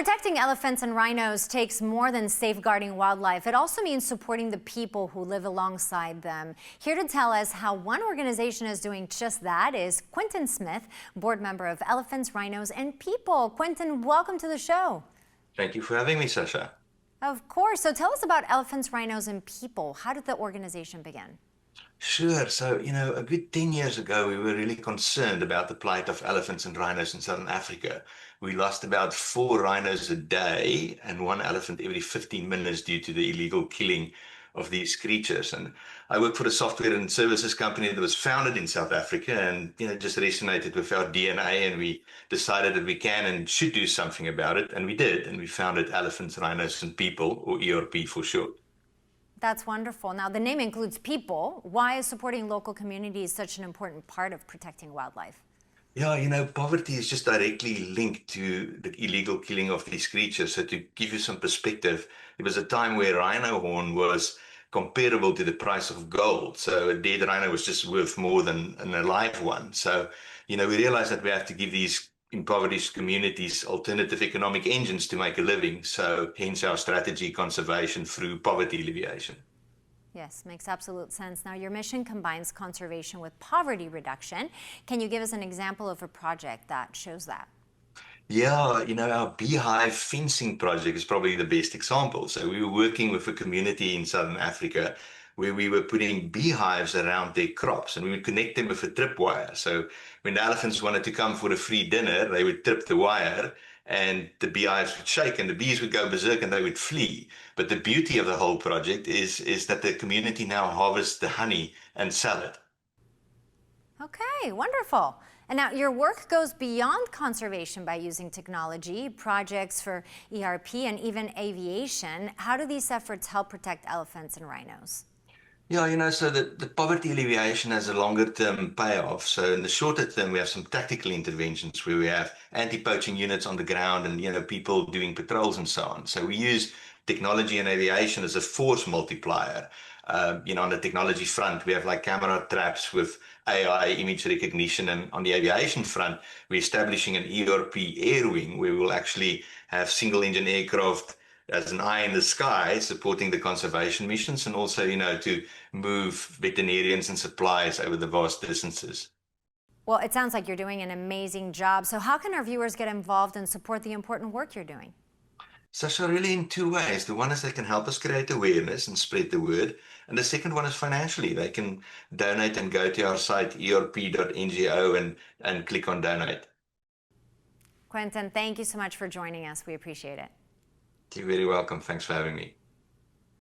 Protecting elephants and rhinos takes more than safeguarding wildlife. It also means supporting the people who live alongside them. Here to tell us how one organization is doing just that is Quintin Smith, board member of Elephants, Rhinos and People. Quintin, welcome to the show. Thank you for having me, Sasha. Of course. So tell us about Elephants, Rhinos and People. How did the organization begin? Sure. So, a good 10 years ago, we were really concerned about the plight of elephants and rhinos in Southern Africa. We lost about 4 rhinos a day and 1 elephant every 15 minutes due to the illegal killing of these creatures. And I work for a software and services company that was founded in South Africa and, just resonated with our DNA. And we decided that we can and should do something about it. And we did. And we founded Elephants, Rhinos and People, or ERP for short. That's wonderful. Now, the name includes people. Why is supporting local communities such an important part of protecting wildlife? Yeah, poverty is just directly linked to the illegal killing of these creatures. So to give you some perspective, there was a time where rhino horn was comparable to the price of gold. So a dead rhino was just worth more than an alive one. So, we realized that we have to give these impoverished communities alternative economic engines to make a living. So hence our strategy, conservation through poverty alleviation. Yes, makes absolute sense. Now, your mission combines conservation with poverty reduction. Can you give us an example of a project that shows that? Yeah, our beehive fencing project is probably the best example. So we were working with a community in Southern Africa where we were putting beehives around their crops and we would connect them with a tripwire. So when the elephants wanted to come for a free dinner, they would trip the wire and the beehives would shake and the bees would go berserk and they would flee. But the beauty of the whole project is that the community now harvests the honey and sell it. Okay, wonderful. And now your work goes beyond conservation by using technology, projects for ERP and even aviation. How do these efforts help protect elephants and rhinos? Yeah, so the poverty alleviation has a longer term payoff. So in the shorter term, we have some tactical interventions where we have anti-poaching units on the ground and, people doing patrols and so on. So we use technology and aviation as a force multiplier. On the technology front, we have like camera traps with AI image recognition. And on the aviation front, we're establishing an ERP air wing where we'll actually have single engine aircraft as an eye in the sky, supporting the conservation missions and also, to move veterinarians and supplies over the vast distances. Well, it sounds like you're doing an amazing job. So how can our viewers get involved and support the important work you're doing? So really in 2 ways. The one is they can help us create awareness and spread the word. And the second one is financially. They can donate and go to our site, erp.ngo, and click on donate. Quintin, thank you so much for joining us. We appreciate it. You're very welcome. Thanks for having me.